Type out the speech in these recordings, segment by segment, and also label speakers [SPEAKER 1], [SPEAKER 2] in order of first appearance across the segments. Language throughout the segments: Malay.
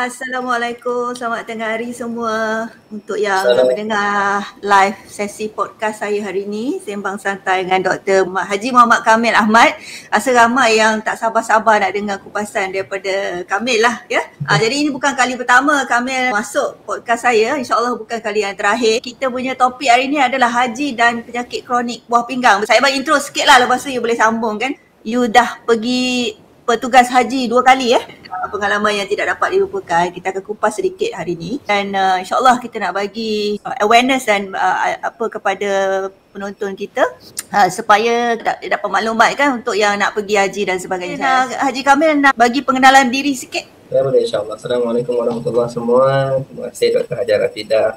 [SPEAKER 1] Assalamualaikum, selamat tengah hari semua. Untuk yang mendengar live sesi podcast saya hari ini, Sembang Santai dengan Dr. Haji Muhammad Kamil Ahmad. Rasa ramai yang tak sabar-sabar nak dengar kupasan daripada Kamil lah ya. Jadi ini bukan kali pertama Kamil masuk podcast saya, insyaAllah bukan kali yang terakhir. Kita punya topik hari ini adalah haji dan penyakit kronik buah pinggang. Saya bagi intro sikit lah, lepas tu you boleh sambung kan. You dah pergi petugas haji 2 kali ya. Pengalaman yang tidak dapat dilupakan. Kita akan kupas sedikit hari ini dan insyaAllah kita nak bagi awareness dan kepada penonton kita supaya dapat maklumat kan untuk yang nak pergi haji dan sebagainya. Haji Kamil nak bagi pengenalan diri sikit.
[SPEAKER 2] Ya boleh, insyaAllah. Assalamualaikum warahmatullahi semua. Terima kasih Dr. Hajar Rafidah.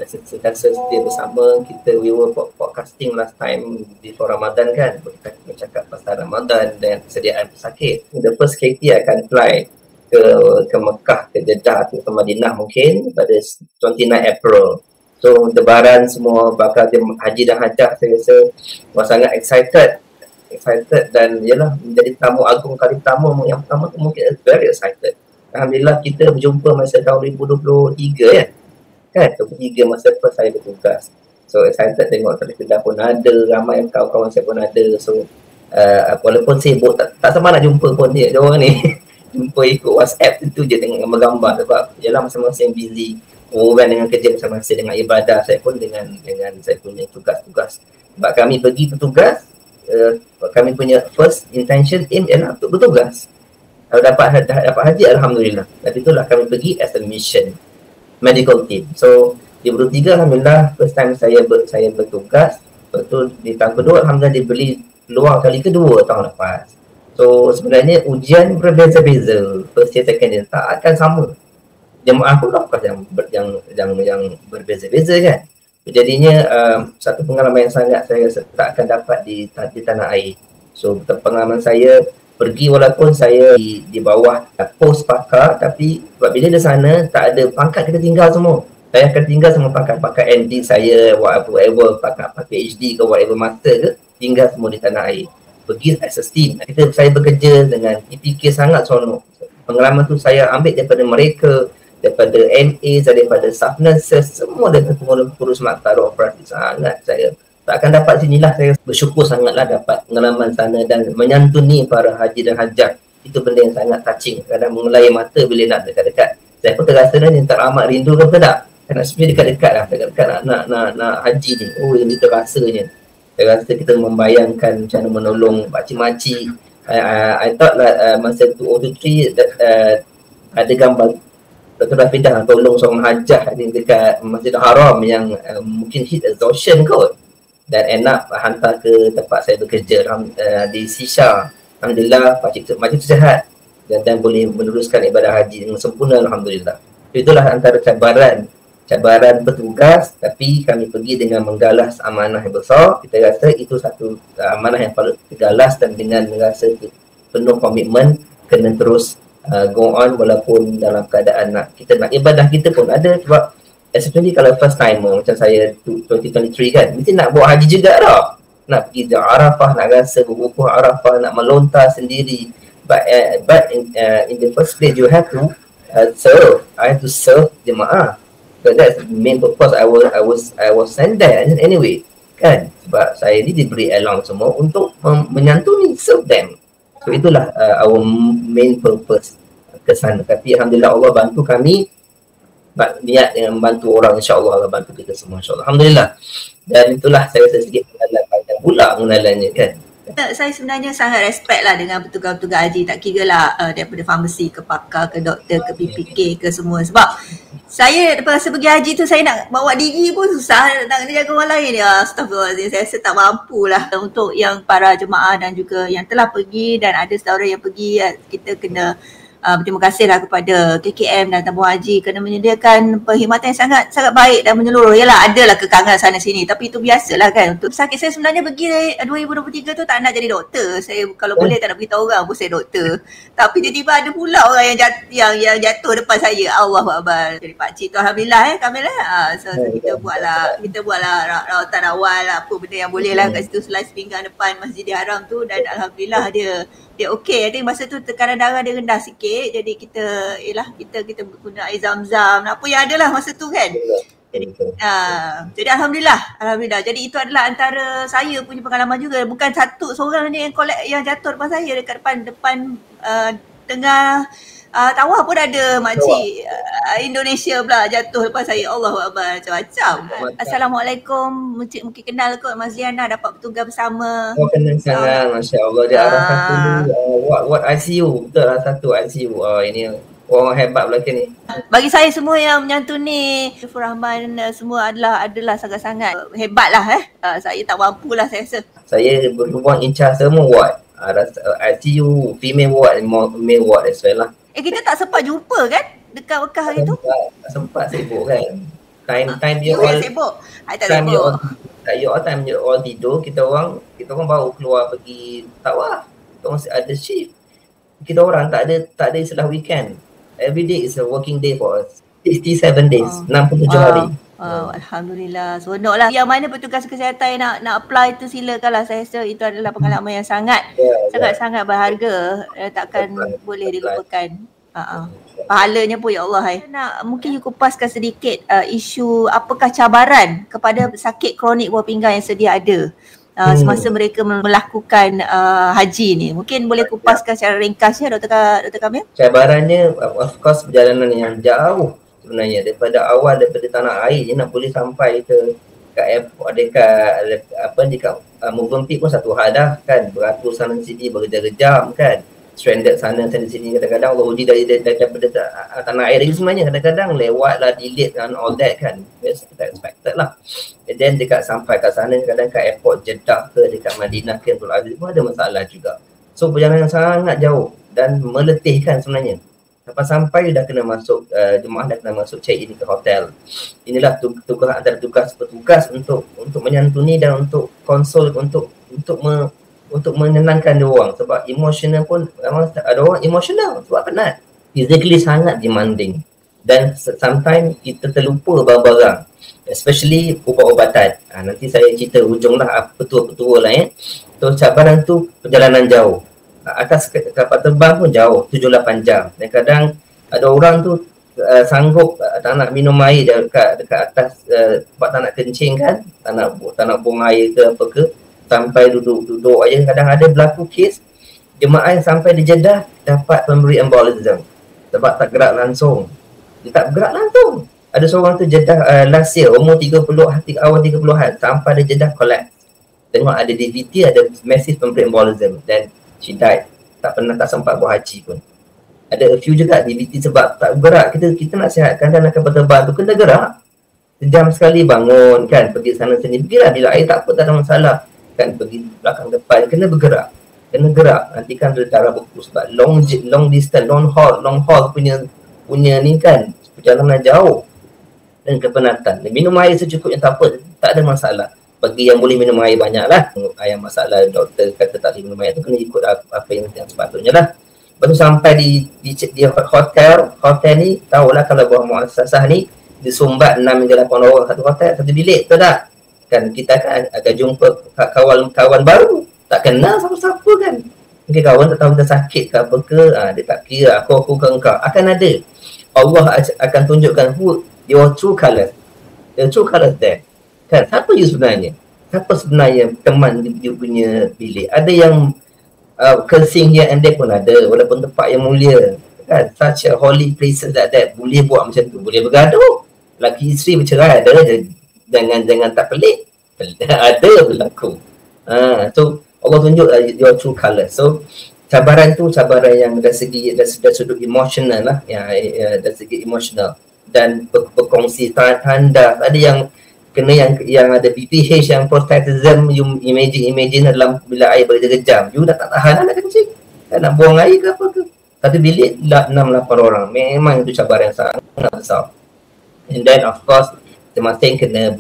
[SPEAKER 2] Sentiasa setia bersama kita. We were podcasting last time before Ramadan kan. Kita bercakap pasal Ramadan dan persediaan pesakit. The first KT akan fly ke Mekah, ke Jeddah atau ke Madinah mungkin pada 29 April. So lebaran semua bakal haji dan hajah, saya rasa sangat excited dan ialah menjadi tamu agung kali pertama. Yang pertama tu mungkin very excited. Alhamdulillah kita berjumpa masa tahun 2023 ya. Kan 23 masa first saya bertugas. So excited tengok kedah pun ada, ramai kawan-kawan saya pun ada. So walaupun sibuk tak sama nak jumpa pun dia orang ni. Jumpa ikut WhatsApp itu je tengok gambar-gambar sebab ialah masing-masing busy. Orang dengan kerja masing-masing, dengan ibadah, saya pun dengan saya punya tugas-tugas. Sebab kami pergi bertugas, kami punya first intention aim ialah untuk bertugas. Kalau dapat haji alhamdulillah. Tapi itulah kami pergi as a mission medical team. So di 23 alhamdulillah first time saya bertugas. Betul di tahun kedua alhamdulillah dibeli luar kali kedua tahun lepas. So sebenarnya ujian berbeza-beza. First year, second year tak akan sama. Jemaah pun of course yang berbeza-beza kan. Jadinya satu pengalaman yang sangat saya tak akan dapat di tanah air. So pengalaman saya pergi walaupun saya di bawah pos pakar, tapi sebab bila di sana tak ada pangkat, kita tinggal semua. Saya akan tinggal sama pangkat ND saya, whatever pangkat PhD ke whatever master ke, tinggal semua di tanah air. Pergi as a team. Saya bekerja dengan PPK sangat seronok. Pengalaman tu saya ambil daripada mereka, daripada MA, daripada staff nurses, semua daripada pengurus maktab operasi. Sangat saya tak akan dapat sinilah. Saya bersyukur sangatlah dapat pengalaman sana dan menyantuni para haji dan hajat. Itu benda yang sangat touching. Kadang mengelai mata bila nak dekat-dekat. Saya pun terasa ni tak amat rindu ke tak? Nak sebenarnya dekat-dekat lah. Dekat-dekat nak haji ni. Oh, yang itu rasanya. Saya rasa kita membayangkan macam mana menolong makcik-makcik. I thought lah masa 2003 ada gambar Dr. Rafidah tolong seorang hajah dekat Masjidil Haram yang mungkin heat exhaustion kot. Dan enak hantar ke tempat saya bekerja di Sisha. Alhamdulillah makcik tu sihat dan boleh meneruskan ibadah haji dengan sempurna alhamdulillah. Itulah antara cabaran petugas, tapi kami pergi dengan menggalas amanah yang besar. Kita rasa itu satu amanah yang paling galas dan dengan rasa penuh komitmen kena terus go on walaupun dalam keadaan kita nak ibadah kita pun ada. Sebab especially kalau first timer macam saya 2023 kan, mesti nak buat haji juga tau. Nak pergi Arafah, nak rasa berwukuf Arafah, nak melontar sendiri. But in the first place you have to serve. I have to serve jemaah. So that's the main purpose I was sent there anyway kan, sebab saya ni diberi allowance semua untuk menyantuni, serve them. So itulah our main purpose ke sana. Tapi alhamdulillah Allah bantu kami, niat dengan membantu orang, insyaAllah Allah bantu kita semua insyaAllah, alhamdulillah. Dan itulah saya rasa sedikit pengenalan panjang pula pengenalannya kan.
[SPEAKER 1] Saya sebenarnya sangat respect lah dengan petugas-petugas haji, tak kira lah daripada farmasi ke pakar ke doktor ke PPK ke semua. Sebab saya lepas pergi haji tu saya nak bawa diri pun susah, nak kena jaga orang lain ya. Astagfirullahaladzim, saya rasa tak mampu lah. Untuk yang para jemaah dan juga yang telah pergi dan ada saudara yang pergi, kita kena Berterima kasihlah kepada KKM dan tabung haji kerana menyediakan perkhidmatan yang sangat baik dan menyeluruh. Yalah, adalah kekangan sana sini, tapi itu biasalah kan. Untuk sakit saya sebenarnya pergi 2023 tu tak nak jadi doktor. Saya kalau boleh tak nak beritahu orang pun saya doktor. Tapi tiba-tiba ada pula orang yang jatuh depan saya. Allahuakbar. Jadi pakcik tu alhamdulillah Kamil So kita buatlah rawatan awal lah, apa benda yang boleh lah kat situ, slice pinggang depan Masjidil Haram tu, dan alhamdulillah dia okey. I think masa tu tekanan darah dia rendah sikit, jadi kita guna air zam-zam, apa yang ada lah masa tu kan. Jadi alhamdulillah. Jadi itu adalah antara saya punya pengalaman juga. Bukan satu seorang ni yang jatuh depan saya, dekat depan tengah tawaf pun ada makcik Indonesia pula jatuh lepas saya. Allahuakbar, macam-macam. Assalamualaikum, mungkin kenal kot Mas Liana, dapat bertugas bersama.
[SPEAKER 2] Kenal sangat, Masya Allah. Dia arah satu what ICU, betul lah, satu ICU. Ini orang hebat belakang ni.
[SPEAKER 1] Bagi saya semua yang menyantuni Syufur Rahman semua adalah sangat-sangat hebat lah saya tak mampu lah saya rasa. Saya
[SPEAKER 2] berhubung in charge semua ward, ICU, female ward, male ward as well lah.
[SPEAKER 1] Kita tak sempat jumpa kan dekat Mekah hari tu?
[SPEAKER 2] Tak sempat, sibuk kan. Time dia
[SPEAKER 1] all sibuk.
[SPEAKER 2] Time dia all tidur, kita orang baru keluar pergi tawaf. Kita orang ada shift. Kita orang tak ada istilah weekend. Every day is a working day for us. 67 days, 67 hari.
[SPEAKER 1] Alhamdulillah. Seronok lah. Yang mana petugas kesihatan nak apply tu silakanlah. Saya rasa itu adalah pengalaman yang sangat berharga. Takkan boleh dilupakan. Pahalanya pun ya Allah. Mungkin you kupaskan sedikit isu apakah cabaran kepada sakit kronik buah pinggang yang sedia ada semasa mereka melakukan haji ni. Mungkin boleh kupaskan secara ringkasnya Dr. Kamil?
[SPEAKER 2] Cabarannya of course perjalanan yang jauh sebenarnya, daripada tanah air je nak boleh sampai ke airport, dekat Movenpick pun satu hal dah kan, beratur sana sini berjam-jam kan, stranded sana sini, kadang-kadang Allah uji daripada tanah air lagi sebenarnya, kadang-kadang lewat lah, delete and all that kan, kita expected lah. And then dekat sampai kat sana, kadang kat airport Jeddah ke dekat Madinah ke Abdul Aziz pun ada masalah juga. So perjalanan sangat jauh dan meletihkan sebenarnya. Lepas sampai dah kena masuk, jemaah dah kena masuk check in ke hotel. Inilah tugas antara tugas-petugas untuk menyantuni dan untuk konsol, untuk menenangkan dia orang. Sebab emotional pun, ada orang emotional sebab penat. Physically sangat demanding. Dan sometimes kita terlupa barang-barang. Especially ubat-ubatan. Nanti saya cerita ujung lah, petua-petua lah So cabaran tu perjalanan jauh. Atas kapal terbang pun jauh, 7-8 jam. Dan kadang ada orang tu sanggup tak nak minum air dekat atas, sebab tak nak kencing kan, tak nak buang air ke apa ke, sampai duduk aja. Kadang ada berlaku kes jemaah yang sampai di Jeddah dapat pemberi embolism sebab tak gerak langsung. Dia tak bergerak langsung. Ada seorang tu Jeddah last year, umur awal 30-an, sampai di Jeddah collapse. Tengok ada DVT, ada massive pemberi embolism, dan she died. Tak sempat buat haji pun. Ada a few juga DVT sebab tak bergerak. Kita nak sihatkan dan kapal terbang tu kena gerak. Sejam sekali bangun kan, pergi sana sini. Pergilah, bila air tak apa, tak ada masalah kan, pergi belakang depan, kena bergerak. Kena gerak. Nanti kan darah beku sebab long distance, long haul punya ni kan, perjalanan jauh dan kepenatan. Minum air secukupnya tak apa, tak ada masalah. Bagi yang boleh minum air banyak lah. Yang masalah doktor kata tak boleh minum air tu, kena ikut apa yang sepatutnya lah. Lepas tu sampai di hotel ni, tahulah kalau buah muasasah ni disumbat 6 hingga 8 orang satu hotel, satu bilik, betul tak? Kan kita akan jumpa kawan baru, tak kenal siapa-siapa kan. Mungkin kawan tak tahu kita sakit ke apa ke, dia tak kira aku ke engkau. Akan ada, Allah akan tunjukkan who your true colours. The true colours there kan, siapa you sebenarnya? Siapa sebenarnya teman you punya bilik? Ada yang cursing here and there pun ada, walaupun tempat yang mulia kan, such a holy places like that, boleh buat macam tu, boleh bergaduh. Laki isteri bercerai ada, jangan tak pelik. Ada berlaku. So Allah tunjuk your true colour. So cabaran tu cabaran yang dari sudut emotional lah, dari segi emotional, dan berkongsi tanda. Ada yang kena yang ada BPH, yang prostatism, you imagine dalam bila air berjam-jam, you dah tak tahan nak kencing, tak nak buang air ke apa ke. satu bilik 6-8 orang. Memang itu cabaran yang sangat besar. And then of course masing-masing kena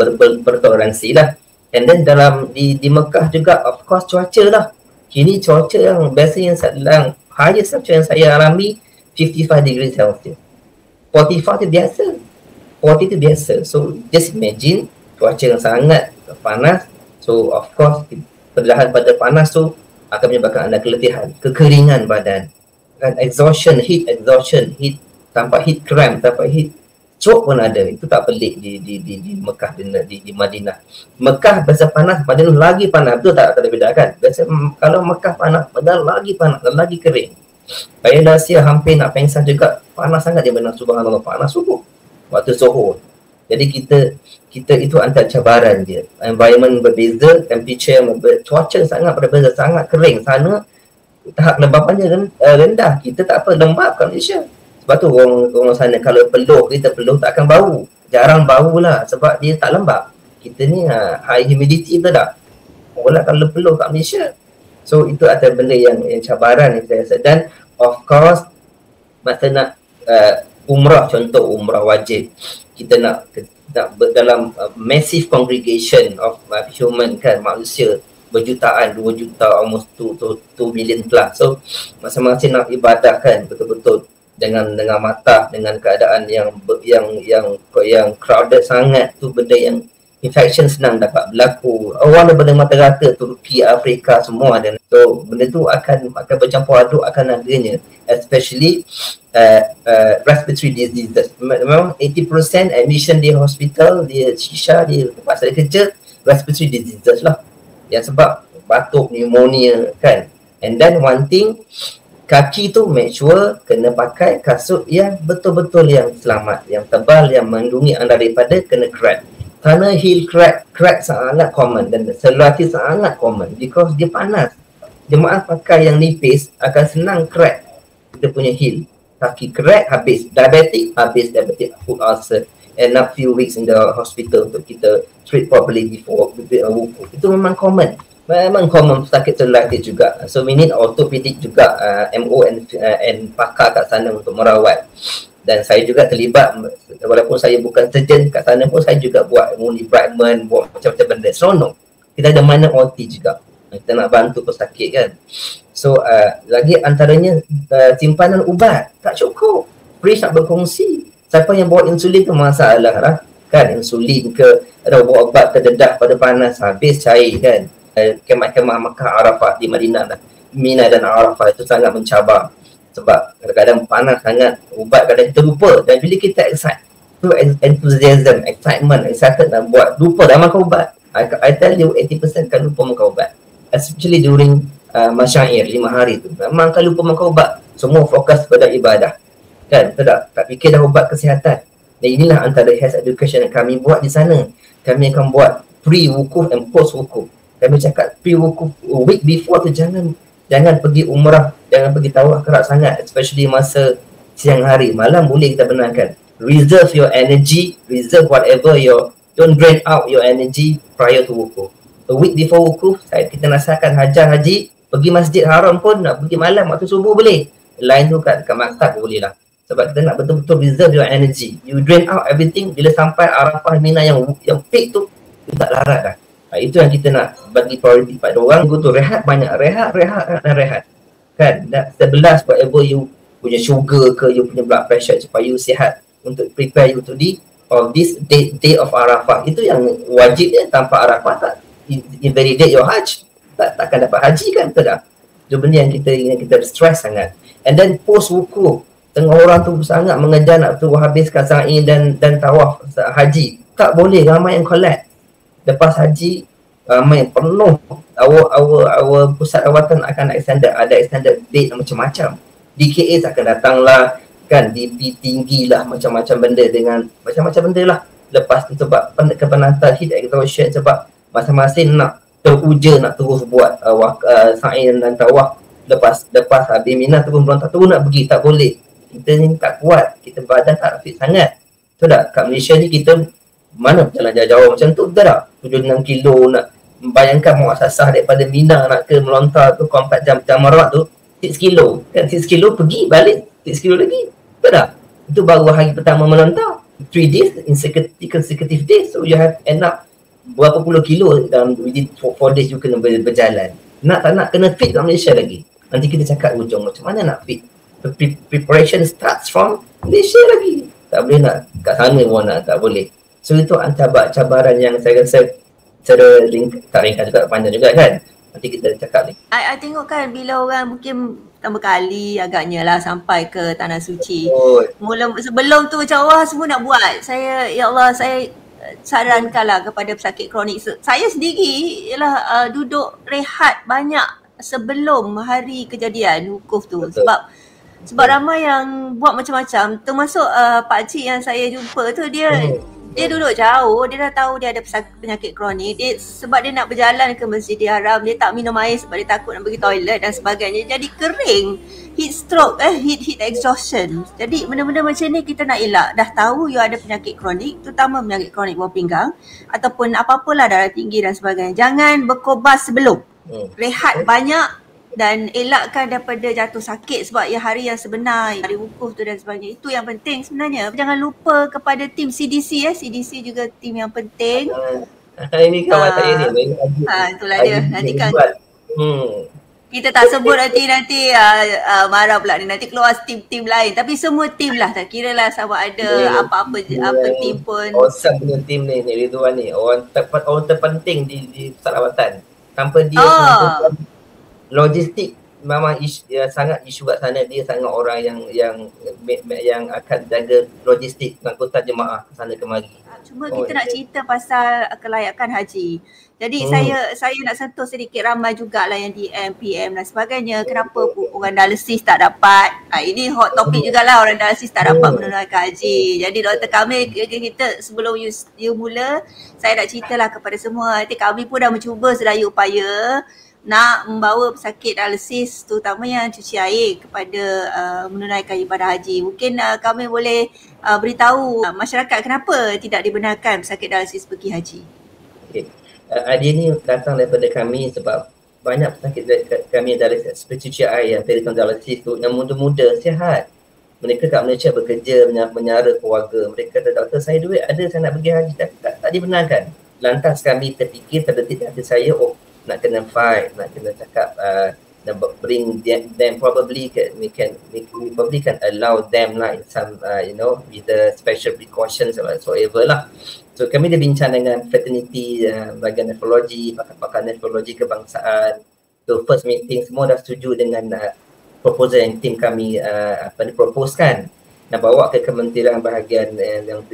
[SPEAKER 2] bertoleransi lah. And then di Mekah juga of course cuaca lah. Kini cuaca yang biasanya yang highest cuaca yang saya alami 55 degrees Celsius. 45 tu biasa. 40 tu biasa. So just imagine cuaca yang sangat panas. So of course perlahan pada panas tu akan menyebabkan anda keletihan, kekeringan badan, kan, exhaustion, heat tanpa heat cramp, tanpa heat stroke pun ada. Itu tak pelik di Mekah, di Madinah. Mekah biasa panas, Madinah lagi panas. Betul tak ada beza kan? Biasa kalau Mekah panas, Madinah lagi panas dan lagi kering. Bayar Asia hampir nak pengsan juga. Panas sangat dia benar, subhanallah, panas subuh waktu zuhur. Jadi kita itu antara cabaran dia. Environment berbeza, temperature cuaca sangat berbeza, sangat kering. Sana tahap kelembapannya rendah. Kita tak apa, lembab kat Malaysia. Sebab tu orang sana kalau peluh tak akan bau. Jarang bau lah sebab dia tak lembab. Kita ni high humidity tu dah. Orang kalau peluh kat Malaysia. So itu ada benda yang cabaran yang saya rasa. Dan of course masa nak umrah, contoh umrah wajib, kita nak dalam massive congregation of human kan, manusia berjutaan, 2 juta, almost 2 million plus. So masing-masing nak ibadah kan betul-betul dengan mata, dengan keadaan yang crowded sangat tu, benda yang infection senang dapat berlaku. Orang daripada mata rata, Turki, Afrika semua ada. So benda tu akan bercampur aduk, akan adanya, especially respiratory diseases. Memang 80% admission di hospital, di Shisha, di tempat saya kerja, respiratory diseases lah. Yang sebab batuk, pneumonia kan. And then one thing, kaki tu make sure kena pakai kasut yang betul-betul yang selamat, yang tebal, yang melindungi anda daripada kena crack. Kerana heel crack sangat common dan selati sangat common because dia panas. Jemaah pakai yang nipis akan senang crack kita punya heel. Kaki crack, habis. Diabetic foot ulcer. And a few weeks in the hospital untuk kita treat properly before wukuf. Itu memang common. Memang common sakit selati juga. So we need orthopedic juga, MO and pakar kat sana untuk merawat. Dan saya juga terlibat, walaupun saya bukan surgeon kat sana pun saya juga buat debridement, buat macam-macam benda. Seronok. Kita ada minor OT juga. Kita nak bantu pesakit kan. So lagi antaranya simpanan ubat tak cukup. Fridge nak berkongsi. Siapa yang bawa insulin tu masalah lah. Kan insulin ke, ada bawa ubat terdedah pada panas, habis cair kan. Kemah-kemah Makkah Arafah di Madinah lah. Mina dan Arafah itu sangat mencabar. Sebab kadang-kadang panas sangat, ubat kadang kita lupa. Dan bila kita enthusiasm, excited nak buat, lupa dah makan ubat. I tell you 80% kan lupa makan ubat. Especially during masyair 5 hari tu. Memang kan lupa makan ubat. Semua fokus pada ibadah. Kan? Tak fikir dah ubat kesihatan. Dan inilah antara health education yang kami buat di sana. Kami akan buat pre-wukuf and post-wukuf. Kami cakap pre-wukuf, week before tu jangan pergi umrah, jangan pergi tawaf kerap sangat, especially masa siang hari. Malam boleh kita benarkan. Reserve your energy, reserve whatever don't drain out your energy prior to wukuf. A week before wukuf, kita nasihatkan haji, pergi Masjid Haram pun nak pergi malam waktu subuh boleh. Lain tu kat Makkah boleh lah. Sebab kita nak betul-betul reserve your energy. You drain out everything, bila sampai Arafah Mina yang peak tu, you tak larat dah. Itu yang kita nak bagi priority pada orang. Minggu tu rehat banyak, rehat kan. 11 whatever you punya sugar ke, you punya blood pressure, supaya you sihat untuk prepare you to this day of Arafah. Itu yang wajibnya. Tanpa Arafah tak invalidate your hajj, takkan dapat haji kan, betul tak? Itu benda yang kita stress sangat. And then post wukuf, tengah orang tu sangat mengejar nak tu habiskan sa'i dan tawaf haji, tak boleh, ramai yang collect. Lepas haji ramai penuh, our pusat rawatan akan extended, ada extended date macam-macam. DKA akan datang lah kan, DP tinggi lah, macam-macam benda dengan macam-macam benda lah. Lepas tu sebab kepenatan heat exhaustion, sebab masing-masing nak teruja nak terus buat sa'i dan tawaf. Lepas habis Mina tu pun belum tak tahu nak pergi, tak boleh. Kita ni tak kuat, kita badan tak fit sangat. Betul tak? Kat Malaysia ni kita mana berjalan jauh-jauh macam tu, betul tak? 7-6 kilo nak bayangkan muasasah daripada Mina nak ke melontar tu 4 jam Jamarat tu, 6 kilo. Kan 6 kilo pergi balik 6 kilo lagi. Betul tak? Itu baru hari pertama melontar. 3 days in consecutive days. So you have end up berapa puluh kilo dalam within 4 days you kena berjalan. Nak tak nak kena fit kat Malaysia lagi. Nanti kita cakap hujung macam mana nak fit. Preparation starts from Malaysia lagi. Tak boleh nak kat sana pun nak, tak boleh. So itu antara cabaran yang saya rasa secara tak ringkas juga, panjang juga kan. Nanti kita cakap ni.
[SPEAKER 1] I tengok kan bila orang mungkin pertama kali agaknya lah sampai ke Tanah Suci. Mula sebelum tu macam wah semua nak buat. Saya, ya Allah, saya sarankanlah kepada pesakit kronik. Saya sendiri ialah duduk rehat banyak sebelum hari kejadian wukuf tu. Betul. Sebab ramai yang buat macam-macam. Termasuk pakcik yang saya jumpa tu dia duduk jauh, dia dah tahu dia ada penyakit kronik. Sebab dia nak berjalan ke Masjidil Haram, dia tak minum air sebab dia takut nak pergi toilet dan sebagainya. Jadi kering, heat stroke, heat exhaustion. Jadi benda-benda macam ni kita nak elak. Dah tahu you ada penyakit kronik, terutama penyakit kronik bawah pinggang ataupun apa-apalah darah tinggi dan sebagainya. Jangan berkobas sebelum. Rehat banyak dan elakkan daripada jatuh sakit sebab hari yang sebenar, hari wukuf tu dan sebagainya. Itu yang penting sebenarnya. Jangan lupa kepada tim CDC. CDC juga tim yang penting.
[SPEAKER 2] Ini kawan saya ni.
[SPEAKER 1] Itulah dia. Nanti kan kita tak sebut nanti marah pula ni. Nanti keluar tim-tim lain. Tapi semua tim lah. Tak kira lah sama ada apa tim pun.
[SPEAKER 2] Awesome punya tim ni Ridwan ni. Orang terpenting di Salawatan. Tanpa dia logistik memang sangat isu kat sana. Dia sangat orang yang akan jaga logistik pengangkutan jemaah ke sana kemari.
[SPEAKER 1] Cuma kita nak cerita pasal kelayakan haji. Jadi saya nak sentuh sedikit, ramai jugalah yang DM, PM dan sebagainya. Kenapa orang dialisis tak dapat? Ini hot topic jugalah, orang dialisis tak dapat menunaikan haji. Jadi Dr. Kamil, kita sebelum you mula, saya nak ceritalah kepada semua. Nanti kami pun dah mencuba sedaya upaya nak membawa pesakit dialisis terutama yang cuci air kepada menunaikan ibadah haji. Mungkin kami boleh beritahu masyarakat kenapa tidak dibenarkan pesakit dialisis pergi haji.
[SPEAKER 2] Okay. Idea ni datang daripada kami sebab banyak pesakit kami dialisis seperti cuci air yang peritoneal dialisis tu yang muda-muda, sihat. Mereka kat Malaysia bekerja, menyara keluarga. Mereka kata, doktor saya duit ada, saya nak pergi haji, tak dibenarkan. Lantas kami terfikir, terdetik hati saya, nak kena fight, nak kena cakap bring them probably we probably can allow them lah in some with the special precautions or whatsoever lah. So kami dah bincang dengan fraternity, bahagian nefrologi, pakar nefrologi kebangsaan. So first meeting semua dah setuju dengan proposal yang tim kami proposekan, nak bawa ke kementerian bahagian yang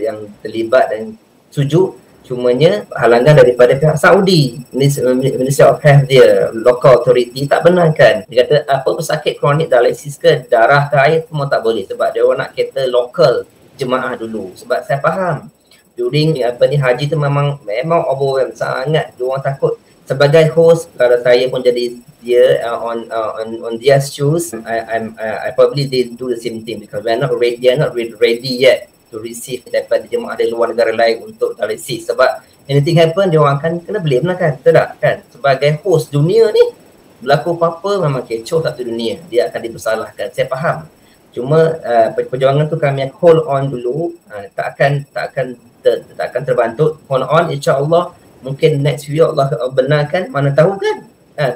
[SPEAKER 2] terlibat dan setuju. Cumanya halangan daripada pihak Saudi, Ministry of Health dia, local authority tak benarkan. Dia kata apa pesakit kronik dialisis ke darah ke air semua tak boleh sebab dia orang nak kata local jemaah dulu. Sebab saya faham during haji tu memang overwhelm sangat. Dia orang takut. Sebagai host, kalau saya pun jadi dia on their shoes, I probably they do the same thing because they are not ready yet to receive daripada jemaah dari luar negara lain untuk dialisis. Sebab anything happen, dia orang akan kena blame lah kan, betul tak kan? Sebagai host dunia ni, berlaku apa-apa memang kecoh satu dunia, dia akan dipersalahkan, saya faham. Cuma perjuangan tu kami hold on dulu, tak akan terbantu, hold on, insyaAllah mungkin next year Allah benarkan, mana tahu kan.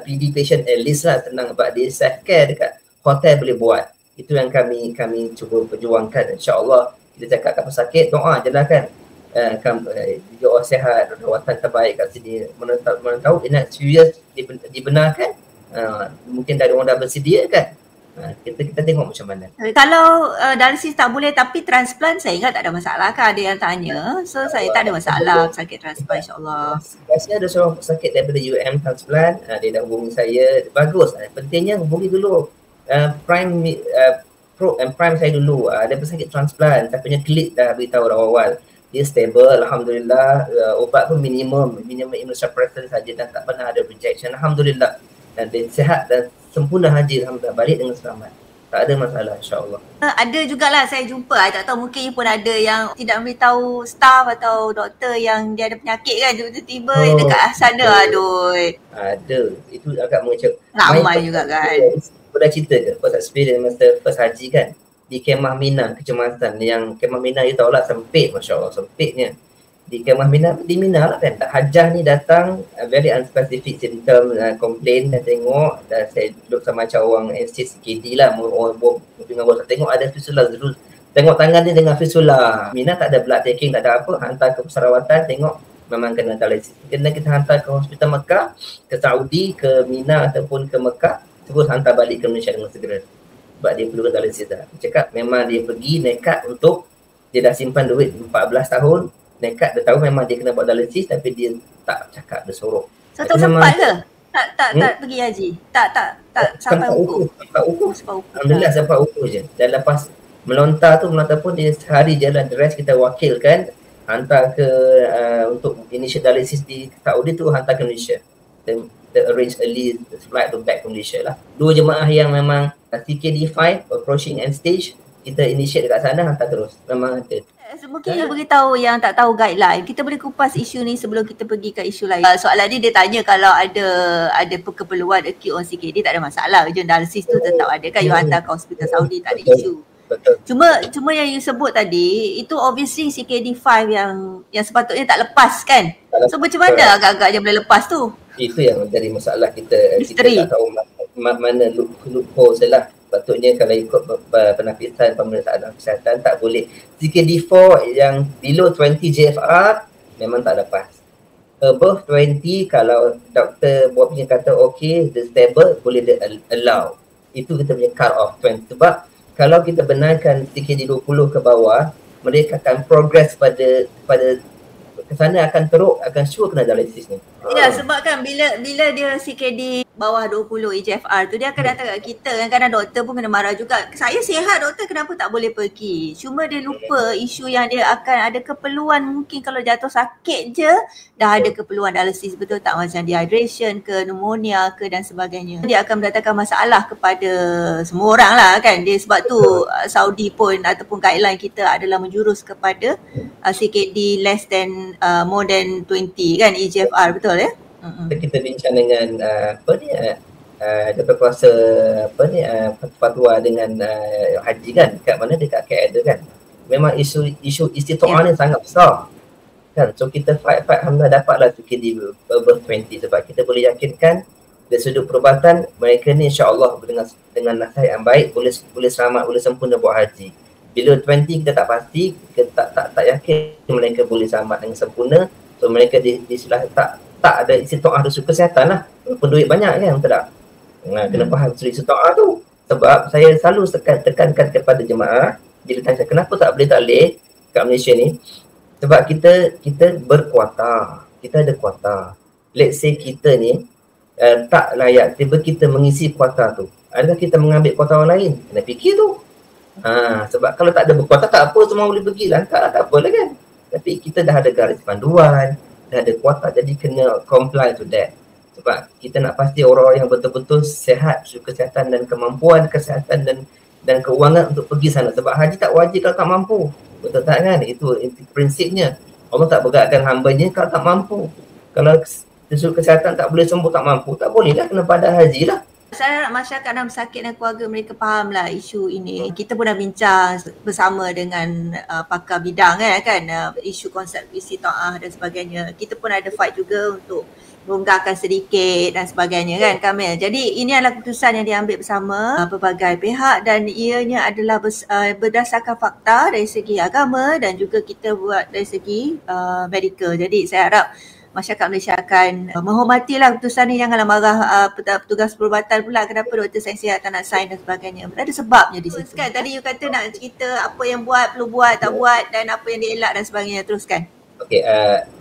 [SPEAKER 2] PD patient at least lah, tenang sebab dia self care dekat hotel boleh buat. Itu yang kami cuba perjuangkan, insyaAllah. Kita cakap kat pesakit, doa je lah kan. Dia orang sihat, rawatan terbaik kat sini. Mana tahu next few years dibenarkan, mungkin dari orang dah bersedia kan. Kita tengok macam mana.
[SPEAKER 1] Kalau dialisis tak boleh tapi transplant, saya ingat tak ada masalah kan, ada yang tanya. So saya tak ada masalah pesakit transplant, insyaAllah.
[SPEAKER 2] Biasanya ada seorang pesakit daripada transplant, dia dah hubungi saya. Bagus, pentingnya hubungi dulu prime saya dulu. Ada pesakit transplant, tapi punya klik dah beritahu awal-awal. Dia stable, alhamdulillah. Ubat pun minimum immunosuppressant saja dan tak pernah ada rejection, alhamdulillah. Dan dia sihat dan sempurna haji, alhamdulillah, balik dengan selamat. Tak ada masalah, insyaAllah.
[SPEAKER 1] Ada jugalah saya jumpa, saya tak tahu mungkin pun ada yang tidak beritahu staff atau doktor yang dia ada penyakit kan, tiba-tiba dekat sana, aduh.
[SPEAKER 2] Ada, itu agak mengecewakan.
[SPEAKER 1] Ramai juga kan.
[SPEAKER 2] dah cerita ke first experience masa first haji kan di Kemah Mina kecemasan, yang Kemah Mina you tahu lah sempit, Masya Allah sempitnya di Kemah Mina, di Mina lah kan. Hajjah ni datang very unspecific symptom, complain dan tengok, dan saya duduk sama macam orang SCKD lah, orang dengan orang tengok ada fistula, tengok tangan dia dengan fistula. Mina tak ada blood taking, tak ada apa, hantar ke pesarawatan, tengok memang kena dialisis. Kena kita hantar ke hospital Mekah, ke Saudi, ke Mina ataupun ke Mekah, terus hantar balik ke Malaysia dengan segera. Sebab dia perlu dialisis dah. Cakap memang dia pergi nekat untuk, dia dah simpan duit 14 tahun, nekat, dia tahu memang dia kena buat dialisis tapi dia tak cakap, dia sorok.
[SPEAKER 1] So tak sempat ke? Tak pergi haji? Tak sampai ukur?
[SPEAKER 2] Sampai ukur. Alhamdulillah sampai ukur je. Dan lepas melontar pun dia sehari jalan, the rest kita wakilkan, hantar ke untuk initial dialisis di Saudi tu, hantar ke Malaysia. Kita arrange early flight to back to Malaysia lah. 2 jemaah yang memang CKD5 approaching end stage, kita initiate dekat sana, hantar terus. Memang ada.
[SPEAKER 1] Mungkin you beritahu yang tak tahu guideline, kita boleh kupas isu ni sebelum kita pergi ke isu lain. Soalan ni dia tanya kalau ada keperluan acute on CKD tak ada masalah, urgent dialysis tu tetap ada kan, you hantar ke hospital Saudi tak ada isu.
[SPEAKER 2] Betul.
[SPEAKER 1] Cuma yang you sebut tadi itu obviously CKD5 yang sepatutnya tak lepas kan. So macam mana agak-agaknya boleh lepas tu?
[SPEAKER 2] Itu yang menjadi masalah kita.
[SPEAKER 1] Misteri.
[SPEAKER 2] Kita tak tahu mana loophole lah. Patutnya kalau ikut penafisan pemeriksaan kesihatan tak boleh. CKD4 yang below 20 JFR memang tak lepas. Above 20 kalau doktor buat punya kata okay, dia stable, boleh dia allow. Itu kita punya cut off 20. Sebab kalau kita benarkan CKD 20 ke bawah, mereka akan progress pada ke sana, akan teruk, akan sure kena dialisis ni.
[SPEAKER 1] Ya, sebab kan bila dia CKD bawah 20 EGFR tu, dia akan datang kat kita. Kadang-kadang doktor pun kena marah juga. Saya sihat doktor, kenapa tak boleh pergi? Cuma dia lupa isu yang dia akan ada keperluan, mungkin kalau jatuh sakit je dah ada keperluan dialisis, betul tak? Macam dehydration ke, pneumonia ke dan sebagainya. Dia akan mendatangkan masalah kepada semua orang lah kan. Dia sebab tu Saudi pun ataupun guideline kita adalah menjurus kepada CKD less than more than 20 kan, EGFR, betul ya?
[SPEAKER 2] Kita bincang dengan Dr. Kuasa fatwa dengan haji kan, kat mana dekat KL tu kan. Memang isu istitoah ni sangat besar kan. So kita fight alhamdulillah dapatlah CKD above 20 sebab kita boleh yakinkan dari sudut perubatan mereka ni insya-Allah dengan nasihat yang baik boleh selamat, boleh sempurna buat haji. Bila 20 kita tak pasti, kita tak yakin mereka boleh selamat dengan sempurna. So mereka tak ada istitoah rusuh kesihatan lah. Walaupun duit banyak kan, betul tak? Kena faham istitoah tu. Sebab saya selalu tekankan kepada jemaah, bila tanya kenapa tak boleh kat Malaysia ni, sebab kita berkuota. Kita ada kuota. Let's say kita ni tak layak, tiba kita mengisi kuota tu. Adakah kita mengambil kuota orang lain? Kena fikir tu. Sebab kalau tak ada berkuota tak apa, semua boleh pergi lah, tak apalah kan. Tapi kita dah ada garis panduan, dah ada kuota, jadi kena comply to that. Sebab kita nak pasti orang-orang yang betul-betul sihat, kesihatan dan kemampuan kesihatan dan keuangan untuk pergi sana. Sebab haji tak wajib kalau tak mampu. Betul tak kan? Itu prinsipnya. Allah tak bergerakkan hamba-Nya kalau tak mampu. Kalau sudut kesihatan tak boleh sembuh, tak mampu, tak boleh lah kena pada haji lah.
[SPEAKER 1] Saya harap masyarakat dan pesakit dan keluarga mereka fahamlah isu ini. Kita pun dah bincang bersama dengan pakar bidang kan, isu konsep istitoah dan sebagainya. Kita pun ada fight juga untuk melonggarkan sedikit dan sebagainya kan Kamil. Jadi ini adalah keputusan yang diambil bersama pelbagai pihak dan ianya adalah berdasarkan fakta dari segi agama dan juga kita buat dari segi medical. Jadi saya harap masyarakat Malaysia akan menghormatilah keputusan ni. Janganlah marah petugas perubatan pula kenapa doktor sains sihat tak nak sign dan sebagainya. Ada sebabnya di situ. Kan tadi you kata nak cerita apa yang perlu buat, tak buat dan apa yang dielak dan sebagainya. Teruskan. Okey,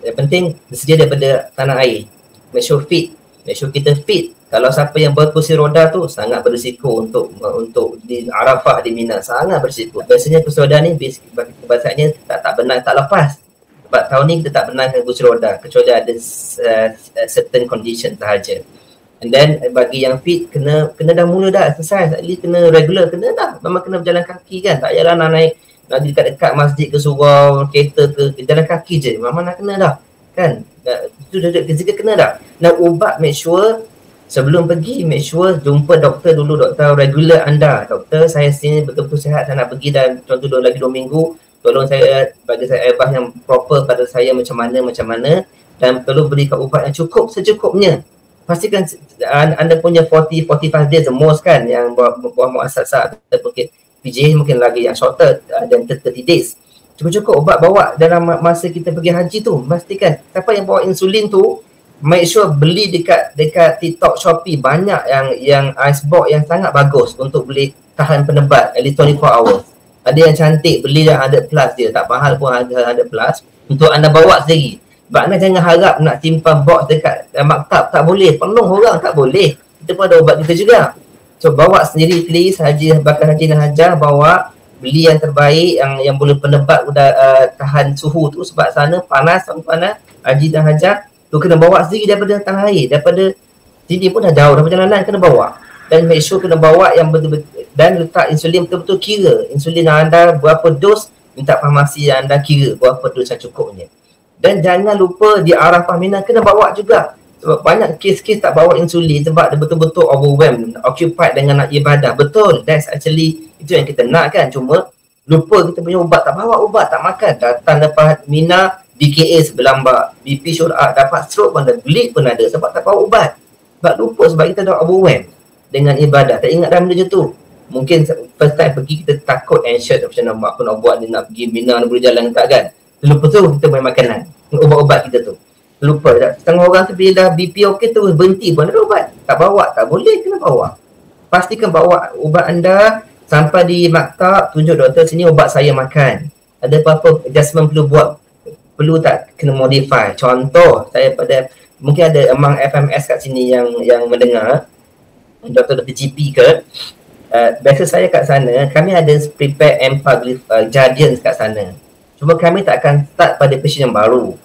[SPEAKER 2] yang penting bersedia daripada tanah air. Make sure fit. Make sure kita fit. Kalau siapa yang berkursi roda tu sangat berisiko untuk di Arafah di Mina, sangat berisiko. Biasanya kursi roda ni bahasanya tak benar, tak lepas. Sebab tahun ni kita tak benarkan kursi roda kecuali ada certain condition sahaja. And then bagi yang fit kena dah mula dah exercise, at least kena regular, kena dah. Memang kena berjalan kaki kan. Tak payahlah nak naik nak dekat masjid ke surau, kereta ke, jalan kaki je. Memang nak kena dah. Kan? Itu dah fizikal kena dah. Nak ubat make sure sebelum pergi make sure jumpa doktor dulu, doktor regular anda. Doktor, saya sini betul-betul sihat, saya nak pergi dan contoh lagi 2 minggu, tolong saya bagi saya advice yang proper pada saya macam mana dan perlu berikan ubat yang cukup secukupnya. Pastikan anda punya 40-45 days the most kan, yang buah muasasah mungkin PJ mungkin lagi yang shorter dan 30 days. Cukup-cukup ubat bawa dalam masa kita pergi haji tu. Pastikan siapa yang bawa insulin tu, make sure beli dekat TikTok, Shopee, banyak yang ice box yang sangat bagus untuk boleh tahan penebat at least 24 hours. Ada yang cantik, beli dah 100 plus dia, tak mahal pun, harga 100 plus untuk anda bawa sendiri. Sebab anda jangan harap nak simpan box dekat maktab, tak boleh, penuh orang, tak boleh. Kita pun ada ubat kita juga. So bawa sendiri please, bakal haji dan hajah, bawa, beli yang terbaik, yang boleh penebat tahan suhu tu, sebab sana panas, haji dan hajah tu kena bawa sendiri daripada tanah air, daripada sini pun dah jauh, dah perjalanan kena bawa. Dan make sure kena bawa yang betul-betul, dan letak insulin betul-betul kira insulin anda berapa dos, minta farmasi anda kira berapa dos yang cukupnya. Dan jangan lupa di Arafah Mina kena bawa juga, sebab banyak kes-kes tak bawa insulin sebab dia betul-betul overwhelmed, occupied dengan nak ibadah. Betul, that's actually itu yang kita nak kan, cuma lupa kita punya ubat, tak bawa ubat, tak makan, datang lepas Mina DKA sebelambak, BP syur'at, dapat stroke pun ada, bleed pun ada sebab tak bawa ubat. Sebab lupa, sebab kita dah overwhelmed dengan ibadah, tak ingat dah benda je tu. Mungkin first time pergi kita takut anxious, macam nak apa nak buat ni, nak pergi Mina, nak boleh jalan tak kan. Lupa tu kita main makanan, ubat-ubat kita tu. Lupa dah. Setengah orang tu bila dah BP okey tu berhenti pun ada ubat. Tak bawa, tak boleh, kena bawa. Pastikan bawa ubat anda sampai di maktab, tunjuk doktor sini ubat saya makan. Ada apa-apa adjustment perlu buat, perlu tak kena modify. Contoh, saya mungkin ada among FMS kat sini yang mendengar, Dr. GP ke, biasa saya kat sana, kami ada prepare Jardiance kat sana. Cuma kami tak akan start pada pasien yang baru.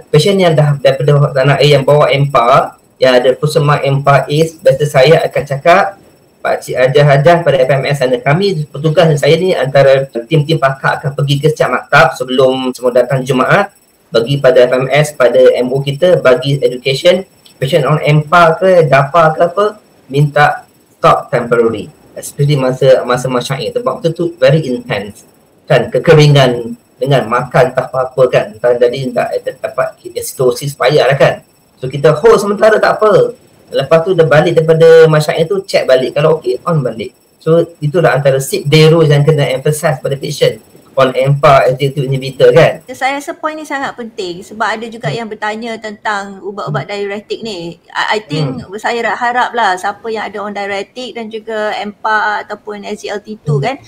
[SPEAKER 2] Pasien yang dah daripada tanah air yang bawa EMPA, yang ada Fusemar EMPA ACE, biasa saya akan cakap, Pakcik Hajah pada FMS sana, kami petugas saya ni antara tim-tim pakar akan pergi ke setiap maktab sebelum semua datang Jumaat, bagi pada FMS, pada MO kita, bagi education, patient on EMPA ke, DAPA ke apa, minta stop temporary, especially masa syair, sebab tu very intense kan, kekeringan dengan makan tak apa-apa kan, jadi tak dapat acidosis payah lah kan. So kita hold sementara tak apa, lepas tu dah balik daripada masyarakat tu, check balik, kalau okey on balik. So itulah antara 6 day rules yang kena emphasize pada patient on EMPA SGLT2 inhibitor kan.
[SPEAKER 1] Saya rasa point ni sangat penting sebab ada juga yang bertanya tentang ubat-ubat diuretik ni. I think saya harap lah siapa yang ada on diuretik dan juga EMPA ataupun SGLT2 kan,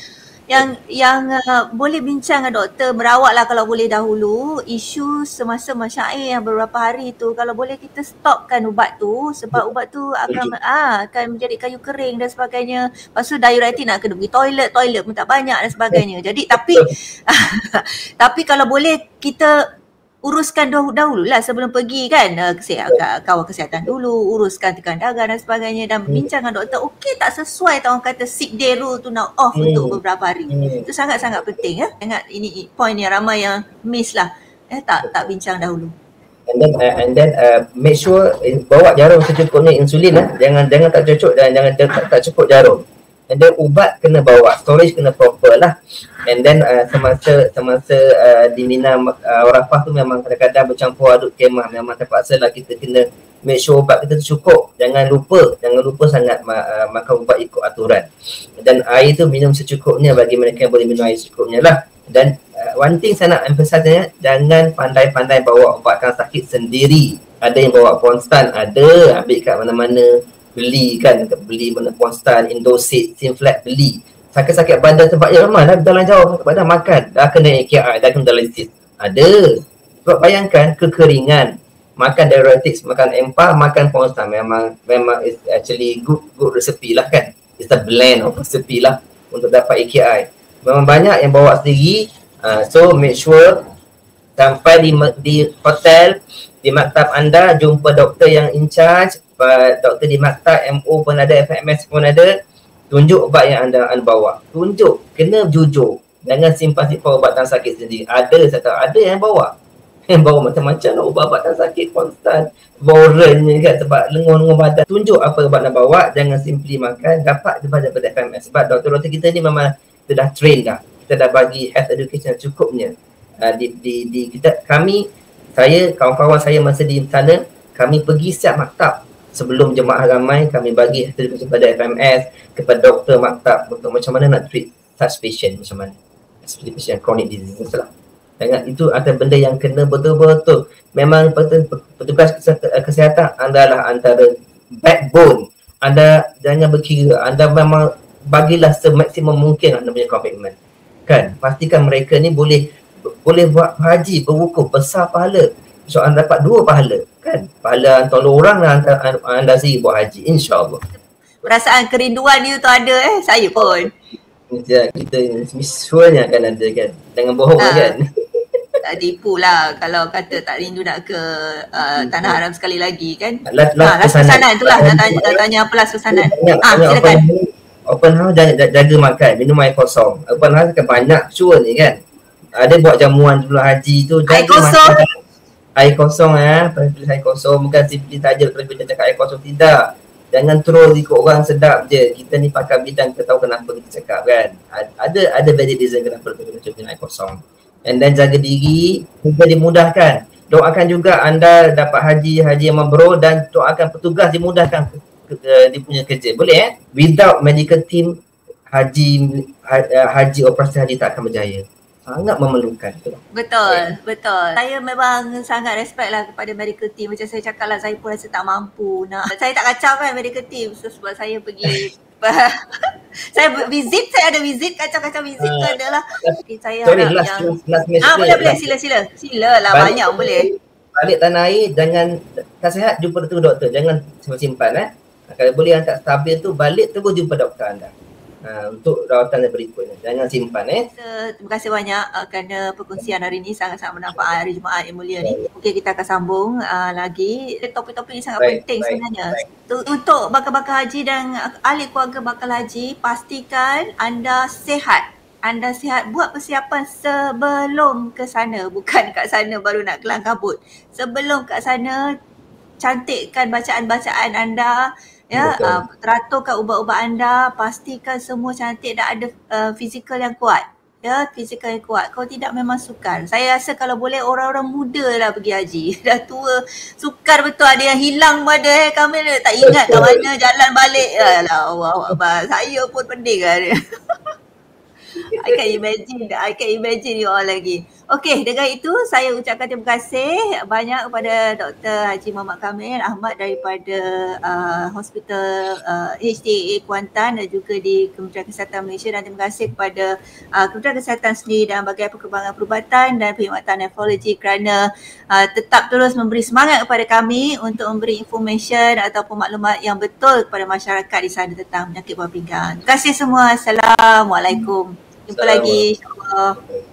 [SPEAKER 1] yang boleh bincang dengan doktor, merawat lah kalau boleh dahulu isu semasa masyair yang beberapa hari tu, kalau boleh kita stopkan ubat tu sebab ubat tu akan menjadi kayu kering dan sebagainya. Lepas tu diuretik nak kena pergi toilet pun tak banyak dan sebagainya. Jadi tapi kalau boleh kita uruskan dahulu lah sebelum pergi kan, kawal kesihatan dulu, uruskan tekanan darah dan sebagainya, dan bincang dengan doktor, okey tak sesuai orang kata 6 day rule tu nak off untuk beberapa hari. Itu sangat-sangat penting ya. Ingat ini point yang ramai yang miss lah, tak bincang dahulu.
[SPEAKER 2] And then make sure bawa jarum secukupnya, insulin lah, jangan tak cucuk dan jangan tak cukup jarum. And then ubat kena bawa, storage kena proper lah. And then semasa di Mina Arafah tu memang kadang-kadang bercampur aduk kemah, memang terpaksa lah kita kena make sure ubat kita tu cukup. Jangan lupa sangat makan ubat ikut aturan. Dan air tu minum secukupnya bagi mereka yang boleh minum air secukupnya lah. Dan one thing saya nak emphasize, jangan pandai-pandai bawa ubatkan sakit sendiri. Ada yang bawa Ponstan, ada ambil kat mana-mana, beli mana Ponstan, Indosit, Sinflat, beli. Sakit-sakit badan sebab ramai lah jalan jauh, sakit badan makan, dah kena AKI, dah kena dialysis. Ada. Sebab bayangkan kekeringan, makan diuretics, makan EMPA, makan Ponstan, memang is actually good recipe lah kan. It's a blend of recipe lah untuk dapat AKI. Memang banyak yang bawa sendiri. So make sure sampai di hotel, di maktab anda, jumpa doktor yang in charge, doktor di maktab, MO pun ada, FMS pun ada. Tunjuk ubat yang anda bawa. Tunjuk, kena jujur. Jangan simpan ubat dan sakit sendiri. Ada yang bawa. Bawa macam-macam nak ubat-ubatan sakit konstan, boren ni kan, sebab lengur-lengur badan. Tunjuk apa ubat nak bawa, jangan simply makan, dapat daripada FMS. Sebab doktor-doktor kita ni memang kita dah train dah. Kita dah bagi health education cukupnya. Saya, kawan-kawan saya masa di sana, kami pergi setiap maktab. Sebelum jemaah ramai, kami bagi health education kepada FMS, kepada doktor maktab untuk macam mana nak treat such patient, macam mana. Seperti patient chronic disease lah. Dengan itu ada benda yang kena betul-betul. Memang petugas kesihatan adalah antara backbone. Anda jangan berkira. Anda memang bagilah semaksimum mungkin anda punya komitmen. Kan? Pastikan mereka ni boleh buat haji, berwukuf, besar pahala. So anda dapat 2 pahala. Kan? Pahala antara orang dan anda sendiri buat haji. InsyaAllah.
[SPEAKER 1] Perasaan kerinduan itu ada saya pun.
[SPEAKER 2] Kita semuanya akan ada kan. Jangan bohong kan.
[SPEAKER 1] Tak tipu lah kalau kata tak rindu nak ke Tanah Haram sekali lagi kan.
[SPEAKER 2] Last
[SPEAKER 1] pesanan itulah nak tanya apa last pesanan. Silakan.
[SPEAKER 2] Open house jaga makan, minum air kosong. Open house kan banyak sure ni kan. Ada buat jamuan sebelum haji tu.
[SPEAKER 1] Air kosong.
[SPEAKER 2] Air kosong air kosong. Bukan simply saja kita cakap air kosong, tidak. Jangan terus ikut orang sedap je. Kita ni pakar bidang, kita tahu kenapa kita cakap kan. Ada valid reason kenapa kita cuba air kosong. And then jaga diri, juga dimudahkan. Doakan juga anda dapat haji yang mabrur dan doakan petugas dimudahkan dia punya kerja. Boleh Without medical team, haji operasi haji tak akan berjaya. Sangat memerlukan tu.
[SPEAKER 1] Betul. Saya memang sangat respect lah kepada medical team. Macam saya cakap lah, saya pun rasa tak mampu nak. Saya tak kacau kan medical team. So sebab saya pergi saya ada visit, kacau-kacau visit tu adalah saya harap yang boleh sila lah, banyak boleh.
[SPEAKER 2] Balik tanah air, jangan tak sihat jumpa doktor, jangan simpan kalau boleh yang tak stabil tu balik terus jumpa doktor anda untuk rawatan yang berikutnya, jangan simpan
[SPEAKER 1] Terima kasih banyak kerana perkongsian hari ini, sangat-sangat bermanfaat hari Jumaat yang mulia ni. Mungkin kita akan sambung lagi. Topik-topik ini sangat penting sebenarnya. Untuk bakal-bakal haji dan ahli keluarga bakal haji, pastikan anda sihat. Buat persiapan sebelum ke sana, bukan kat sana baru nak kelang kabut. Sebelum kat sana, cantikkan bacaan-bacaan anda, teraturkan ubat-ubat anda, pastikan semua cantik dan ada fizikal yang kuat. Fizikal yang kuat. Kalau tidak memang sukar. Saya rasa kalau boleh orang-orang muda lah pergi haji. Dah tua, sukar betul. Ada yang hilang pada kami tak ingat kat mana jalan balik. Alah, Allah. Saya pun pening lah dia. I can imagine you all lagi. Okey, dengan itu saya ucapkan terima kasih banyak kepada Dr. Haji Muhammad Kamil Ahmad daripada Hospital HTA Kuantan dan juga di Kementerian Kesihatan Malaysia, dan terima kasih kepada Kementerian Kesihatan sendiri dan Bahagian Perkembangan Perubatan dan Perkhidmatan Nefrologi kerana tetap terus memberi semangat kepada kami untuk memberi information ataupun maklumat yang betul kepada masyarakat di sana tentang penyakit buah pinggang. Terima kasih semua. Assalamualaikum. Jumpa lagi insya-Allah.